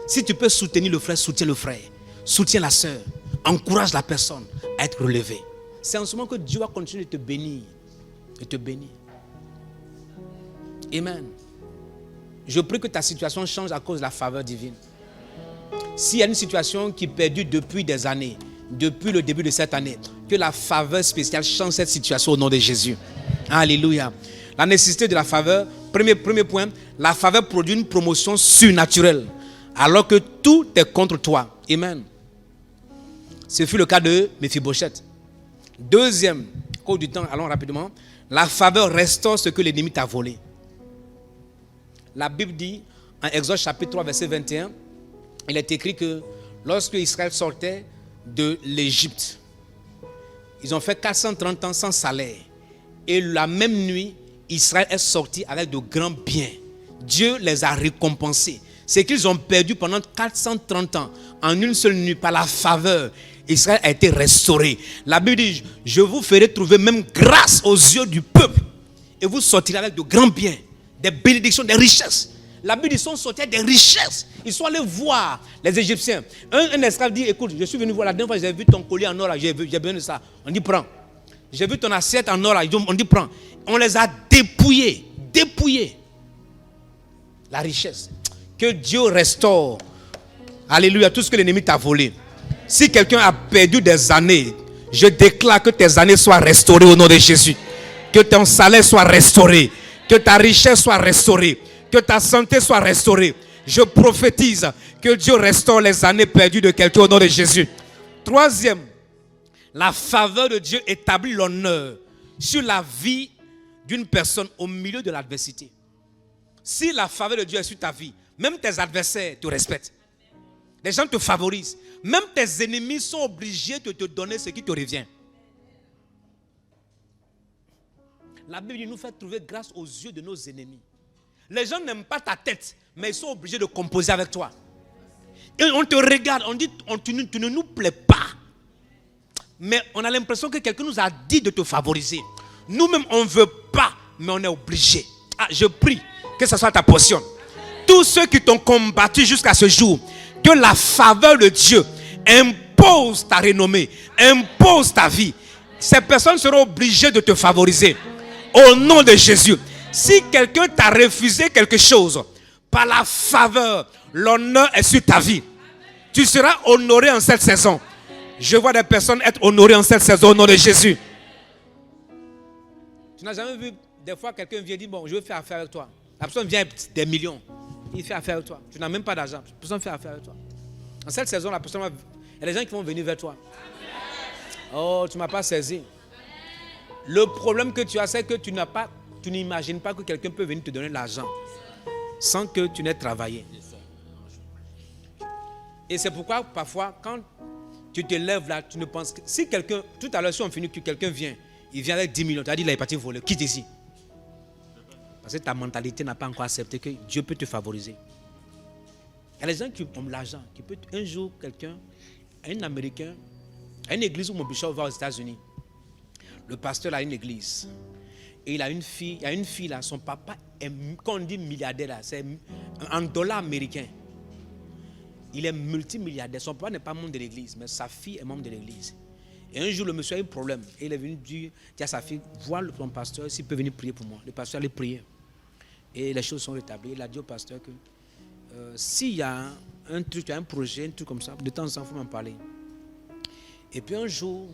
Si tu peux soutenir le frère, soutiens le frère. Soutiens la sœur. Encourage la personne à être relevée. C'est en ce moment que Dieu va continuer de te bénir. De te bénir. Amen. Je prie que ta situation change à cause de la faveur divine. S'il y a une situation qui perdure depuis des années, depuis le début de cette année, que la faveur spéciale change cette situation au nom de Jésus. Alléluia. La nécessité de la faveur, premier point, la faveur produit une promotion surnaturelle, alors que tout est contre toi. Amen. Ce fut le cas de Méphibosheth. Deuxième, au cours du temps, allons rapidement, la faveur restaure ce que l'ennemi t'a volé. La Bible dit, en Exode chapitre 3, verset 21, il est écrit que lorsque Israël sortait de l'Égypte, ils ont fait 430 ans sans salaire. Et la même nuit, Israël est sorti avec de grands biens. Dieu les a récompensés. C'est qu'ils ont perdu pendant 430 ans, en une seule nuit, par la faveur. Israël a été restauré. La Bible dit, je vous ferai trouver même grâce aux yeux du peuple. Et vous sortirez avec de grands biens, des bénédictions, des richesses. La Bible dit, ils sont sortis des richesses. Ils sont allés voir les Égyptiens. Un esclave dit, écoute, je suis venu voir la dernière fois, j'ai vu ton collier en or, j'ai besoin de ça. On dit, prends. J'ai vu ton assiette en or, on dit, prends. On les a dépouillés. La richesse. Que Dieu restaure. Alléluia, tout ce que l'ennemi t'a volé. Si quelqu'un a perdu des années, je déclare que tes années soient restaurées au nom de Jésus. Que ton salaire soit restauré. Que ta richesse soit restaurée. Que ta santé soit restaurée. Je prophétise que Dieu restaure les années perdues de quelqu'un au nom de Jésus. Troisième, la faveur de Dieu établit l'honneur sur la vie d'une personne au milieu de l'adversité. Si la faveur de Dieu est sur ta vie, Même tes adversaires te respectent. Les gens te favorisent. Même tes ennemis sont obligés de te donner ce qui te revient. La Bible nous fait trouver grâce aux yeux de nos ennemis. Les gens n'aiment pas ta tête, mais ils sont obligés de composer avec toi. Et on te regarde, on dit, tu ne nous plais pas. Mais on a l'impression que quelqu'un nous a dit de te favoriser. Nous-mêmes, on ne veut pas, mais on est obligé. Ah, je prie que ce soit ta portion. Tous ceux qui t'ont combattu jusqu'à ce jour, que la faveur de Dieu impose ta renommée, impose ta vie. Ces personnes seront obligées de te favoriser. Au nom de Jésus. Si quelqu'un t'a refusé quelque chose, par la faveur, l'honneur est sur ta vie. Tu seras honoré en cette saison. Je vois des personnes être honorées en cette saison au nom de Jésus. Tu n'as jamais vu, des fois, quelqu'un vient dire, bon, je veux faire affaire avec toi. La personne vient avec des millions. Il fait affaire avec toi. Tu n'as même pas d'argent. La personne fait affaire avec toi. En cette saison, la personne il y a des gens qui vont venir vers toi. Oh, tu ne m'as pas saisi. Le problème que tu as, c'est que tu n'imagines pas que quelqu'un peut venir te donner de l'argent sans que tu n'aies travaillé. Et c'est pourquoi, parfois, quand tu te lèves là, tu ne penses que... Si quelqu'un, tout à l'heure, si on finit que quelqu'un vient, il vient avec 10 millions, tu as dit, là, il est parti voler, quitte ici. Parce que ta mentalité n'a pas encore accepté que Dieu peut te favoriser. Il y a des gens qui ont l'argent, qui peut un jour, quelqu'un, un Américain, à une église où mon bishop va aux États-Unis. Le pasteur a une église. Et il a une fille là, son papa est, quand on dit milliardaire là, c'est en dollars américains. Il est multimilliardaire. Son papa n'est pas membre de l'église, mais sa fille est membre de l'église. Et un jour, le monsieur a eu un problème. Et il est venu dire à sa fille, vois ton pasteur s'il peut venir prier pour moi. Le pasteur allait prier. Et les choses sont rétablies. Il a dit au pasteur que s'il y a un truc, un projet, un truc comme ça, de temps en temps, il faut m'en parler. Et puis un jour,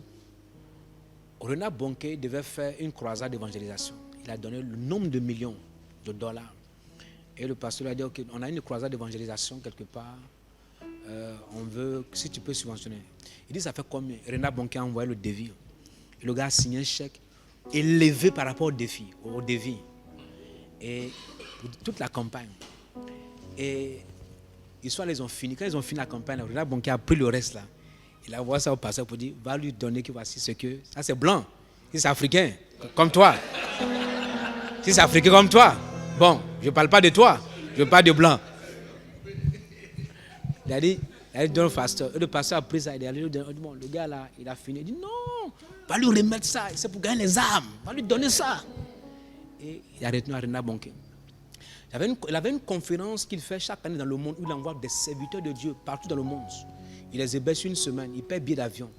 Renard Bonke devait faire une croisade d'évangélisation. Il a donné le nombre de millions de dollars. Et le pasteur lui a dit, ok, on a une croisade d'évangélisation quelque part. On veut, si tu peux subventionner. Il dit, ça fait combien? Renard Bonke a envoyé le devis. Et le gars a signé un chèque élevé par rapport au devis. Et toute la campagne. Et ils ont fini. Quand ils ont fini la campagne, Renard Bonke a pris le reste là. Il a envoyé ça au pasteur pour dire, va lui donner que voici ce que... Ça c'est blanc. Si c'est africain, comme toi. Si c'est africain comme toi. Bon, je ne parle pas de toi. Je parle de blanc. Il a dit, donne au pasteur. Et le pasteur a pris ça. Il a dit, bon, le gars là, il a fini. Il dit, non, va lui remettre ça. C'est pour gagner les âmes. Va lui donner ça. Et il a retenu à Renard Bonke. Il avait une conférence qu'il fait chaque année dans le monde où il envoie des serviteurs de Dieu partout dans le monde. Il les héberge une semaine, il paie billet d'avion.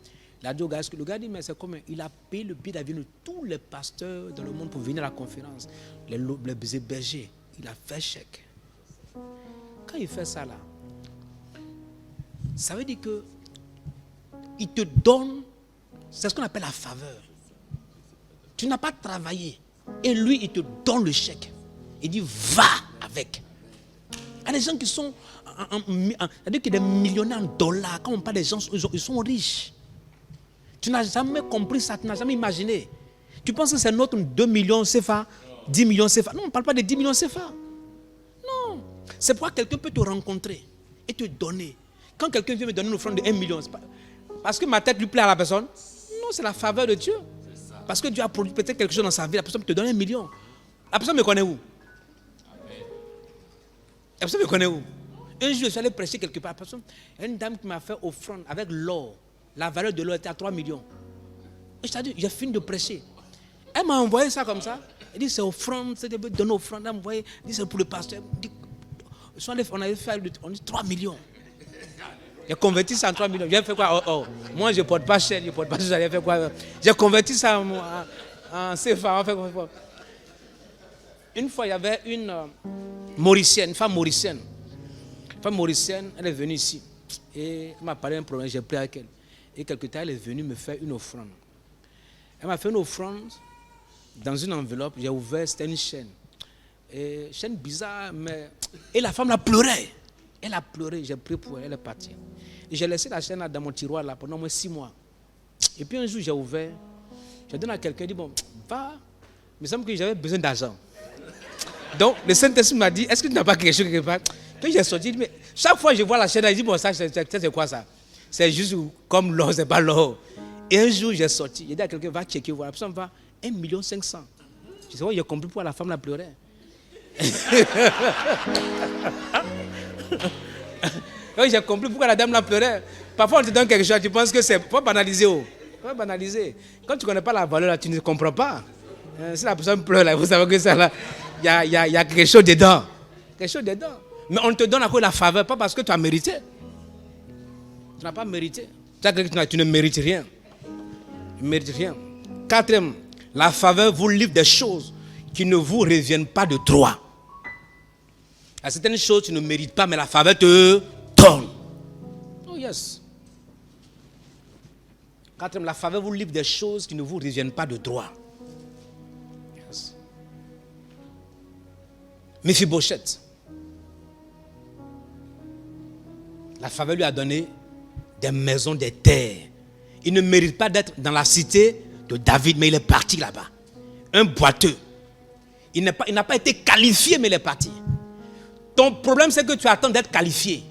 Il a dit au gars, le gars dit, mais c'est combien? Il a payé le billet d'avion de tous les pasteurs dans le monde pour venir à la conférence. Les héberger. Il a fait chèque. Quand il fait ça là, ça veut dire que il te donne, c'est ce qu'on appelle la faveur. Tu n'as pas travaillé. Et lui, il te donne le chèque. Il dit, va avec. Il y a des gens qui sont, c'est-à-dire qu'il y a des millionnaires en dollars. Quand on parle des gens, ils sont riches. Tu n'as jamais compris ça, tu n'as jamais imaginé. Tu penses que c'est notre 2 millions CFA, 10 millions CFA. Non, on ne parle pas de 10 millions CFA. Non. C'est pourquoi quelqu'un peut te rencontrer et te donner. Quand quelqu'un vient me donner une offrande de 1 million, c'est pas parce que ma tête lui plaît à la personne. Non, c'est la faveur de Dieu. Parce que Dieu a produit peut-être quelque chose dans sa vie. La personne te donne 1 million. La personne me connaît où? La personne me connaît où? Un jour, je suis allé prêcher quelque part. Il y a une dame qui m'a fait offrande avec l'or. La valeur de l'or était à 3 millions. Et je t'ai dit, j'ai fini de prêcher. Elle m'a envoyé ça comme ça. Elle dit, c'est offrande, c'est de donner offrande. Elle m'a envoyé, elle dit, c'est pour le pasteur. On avait fait 3 millions. J'ai converti ça en 3 millions. J'ai fait quoi? Moi, je ne porte pas cher, je ne porte pas cher. J'ai fait quoi? J'ai converti ça en CFA. Une fois, il y avait une Mauricienne, une femme mauricienne. Une femme mauricienne, elle est venue ici. Et elle m'a parlé d'un problème, j'ai prié avec elle. Et quelque temps, elle est venue me faire une offrande. Elle m'a fait une offrande dans une enveloppe. J'ai ouvert, c'était une chaîne. Et chaîne bizarre, mais... Et la femme l'a pleuré. Elle a pleuré, j'ai prié pour elle, elle est partie. Et j'ai laissé la chaîne là dans mon tiroir là pendant au moins 6 mois. Et puis un jour, j'ai ouvert. J'ai donné à quelqu'un, dit, bon, va. Il me semble que j'avais besoin d'argent. Donc, le Saint-Esprit m'a dit, est-ce que tu n'as pas quelque chose quelque part? Quand j'ai sorti, mais chaque fois que je vois la chaîne, je dis, bon, ça c'est quoi ça? C'est juste comme l'or, c'est pas l'or. Et un jour, j'ai sorti, j'ai dit à quelqu'un, va checker, voilà, ça me va 1 500 000. Je sais, j'ai compris pourquoi la femme la pleurait. Oui, j'ai compris pourquoi la dame la pleurait. Parfois, on te donne quelque chose, tu penses que c'est. Faut banaliser. Faut banaliser. Quand tu ne connais pas la valeur, là, tu ne comprends pas. Si la personne pleure, là, vous savez que ça, là, il y a quelque chose dedans. Quelque chose dedans. Mais on te donne à cause de la faveur, pas parce que tu as mérité. Tu n'as pas mérité. Tu ne mérites rien. Tu ne mérites rien. Quatrième, la faveur vous livre des choses qui ne vous reviennent pas de droit. Il y a certaines choses que tu ne mérites pas, mais la faveur te donne. Oh yes. Quatrième, la faveur vous livre des choses qui ne vous reviennent pas de droit. Yes. Mephibosheth. La faveur lui a donné des maisons, des terres. Il ne mérite pas d'être dans la cité de David, mais il est parti là-bas. Un boiteux. Il n'a pas été qualifié, mais il est parti. Ton problème, c'est que tu attends d'être qualifié.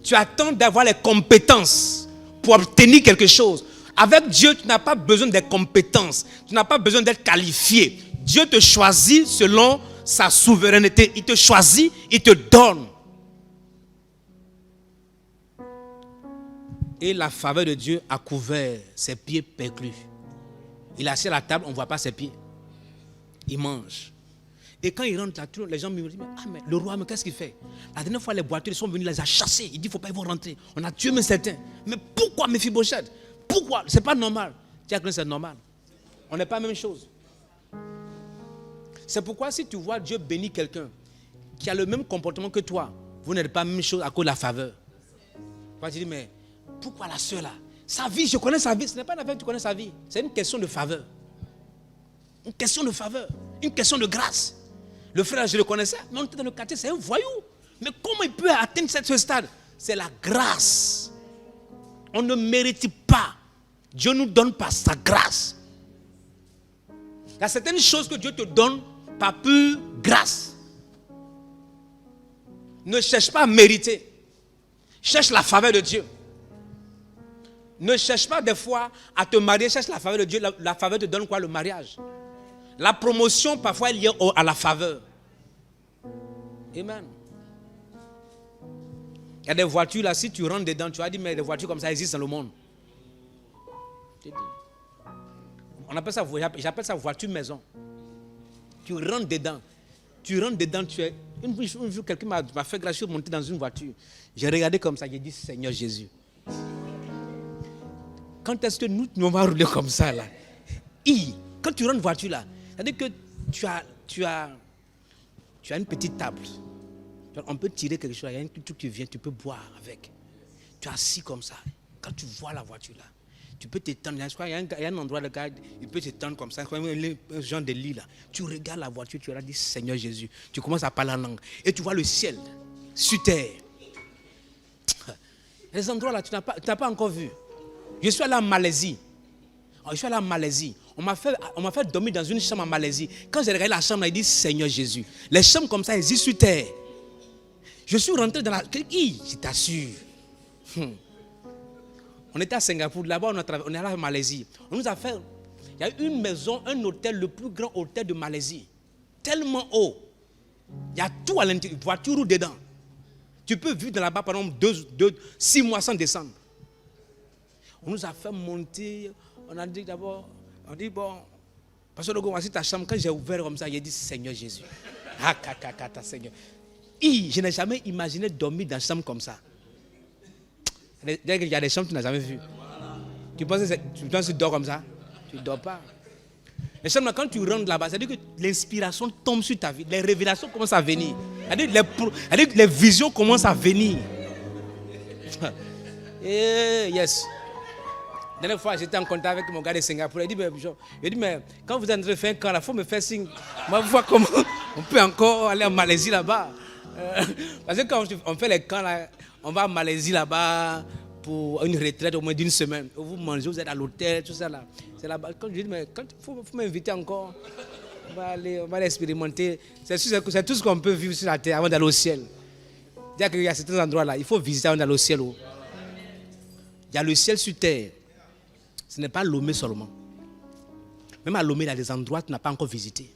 Tu attends d'avoir les compétences pour obtenir quelque chose. Avec Dieu, tu n'as pas besoin des compétences. Tu n'as pas besoin d'être qualifié. Dieu te choisit selon sa souveraineté. Il te choisit, il te donne. Et la faveur de Dieu a couvert ses pieds perclus. Il est assis à la table, on ne voit pas ses pieds. Il mange. Et quand il rentre là, les gens me disent, mais le roi, mais qu'est-ce qu'il fait? La dernière fois, les boiteux sont venus, les a chassés. Il dit, il ne faut pas y rentrer. On a tué même certains. Mais pourquoi Mephibosheth? Pourquoi? Ce n'est pas normal. Tu as cru que c'est normal. On n'est pas la même chose. C'est pourquoi si tu vois Dieu bénir quelqu'un qui a le même comportement que toi, vous n'êtes pas la même chose à cause de la faveur. Tu dis, mais pourquoi la soeur là? Sa vie, je connais sa vie. Ce n'est pas une affaire que tu connais sa vie. C'est une question de faveur. Une question de faveur. Une question de grâce. Le frère, je le connaissais, mais on était dans le quartier, c'est un voyou. Mais comment il peut atteindre ce stade? C'est la grâce. On ne mérite pas. Dieu nous donne par sa grâce. Il y a certaines choses que Dieu te donne par pure grâce. Ne cherche pas à mériter. Cherche la faveur de Dieu. Ne cherche pas des fois à te marier, cherche la faveur de Dieu. La faveur te donne quoi? Le mariage. La promotion parfois est liée à la faveur. Amen. Il y a des voitures là, si tu rentres dedans, tu vas dire, mais des voitures comme ça existent dans le monde. On appelle ça, j'appelle ça voiture maison. Tu rentres dedans. Tu es. Une jour, quelqu'un m'a fait grâce de monter dans une voiture. J'ai regardé comme ça, j'ai dit, Seigneur Jésus. Quand est-ce que nous on va rouler comme ça là? Quand tu rentres en voiture là, c'est-à-dire que tu as une petite table. On peut tirer quelque chose, il y a un truc qui vient, tu peux boire avec. Tu es assis comme ça. Quand tu vois la voiture là, tu peux t'étendre. Il y a un endroit, le gars, il peut t'étendre comme ça, un genre de lit là. Tu regardes la voiture, tu dis Seigneur Jésus. Tu commences à parler en langue. Et tu vois le ciel, sur terre. Les endroits là, tu n'as pas encore vu. Je suis allé en Malaisie. On m'a fait dormir dans une chambre en Malaisie. Quand j'ai regardé la chambre, il dit Seigneur Jésus. Les chambres comme ça existent sur terre. Je suis rentré dans la. Je t'assure. On était à Singapour, là-bas on est allé en Malaisie. On nous a fait. Il y a une maison, un hôtel, le plus grand hôtel de Malaisie. Tellement haut. Il y a tout à l'intérieur. Voiture ou dedans. Tu peux vivre là-bas pendant 6 mois sans descendre. On nous a fait monter. On a dit d'abord, on dit bon, Pasteur Logo, voici ta chambre. Quand j'ai ouvert comme ça, j'ai dit Seigneur Jésus. Seigneur. Je n'ai jamais imaginé dormir dans une chambre comme ça. Il y a des chambres que tu n'as jamais vues. Tu penses que tu dors comme ça? Tu ne dors pas. Les chambres, quand tu rentres là-bas, c'est-à-dire que l'inspiration tombe sur ta vie. Les révélations commencent à venir. C'est-à-dire que les visions commencent à venir. Yes. La dernière fois, j'étais en contact avec mon gars de Singapour. Il dit, mais quand vous êtes en train de faire un camp, il faut me faire signe. On va voir comment on peut encore aller en Malaisie là-bas. Parce que quand on fait les camps, là, on va en Malaisie là-bas pour une retraite au moins d'une semaine. Vous mangez, vous êtes à l'hôtel, tout ça là. C'est là-bas. Quand je dis, mais il faut m'inviter encore. On va l'expérimenter. C'est tout ce qu'on peut vivre sur la terre avant d'aller au ciel. Dire qu'il y a certains endroits là, il faut visiter avant d'aller au ciel. Il y a le ciel sur terre. Ce n'est pas Lomé seulement. Même à Lomé, il y a des endroits que tu n'as pas encore visités.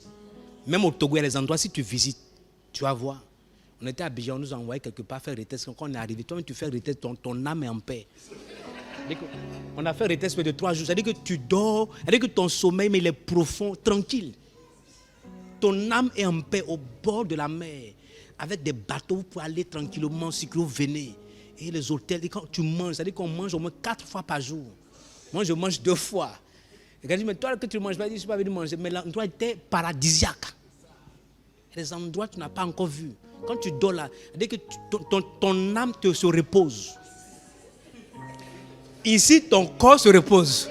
Même au Togo, il y a des endroits, si tu visites, tu vas voir. On était à Abidjan, on nous a envoyé quelque part faire retest. Quand on est arrivé, toi, tu fais retest, ton âme est en paix. On a fait retest de 3 jours. C'est-à-dire que tu dors, c'est-à-dire que ton sommeil, mais il est profond, tranquille. Ton âme est en paix au bord de la mer. Avec des bateaux pour aller tranquillement, si vous venez. Et les hôtels, et quand tu manges, c'est-à-dire qu'on mange au moins 4 fois par jour. Moi, je mange 2 fois. Et quand je dis, mais toi que tu ne manges pas, je ne suis pas venu manger. Mais l'endroit était paradisiaque. Les endroits que tu n'as pas encore vus. Quand tu dors là, c'est-à-dire que ton âme se repose. Ici, ton corps se repose.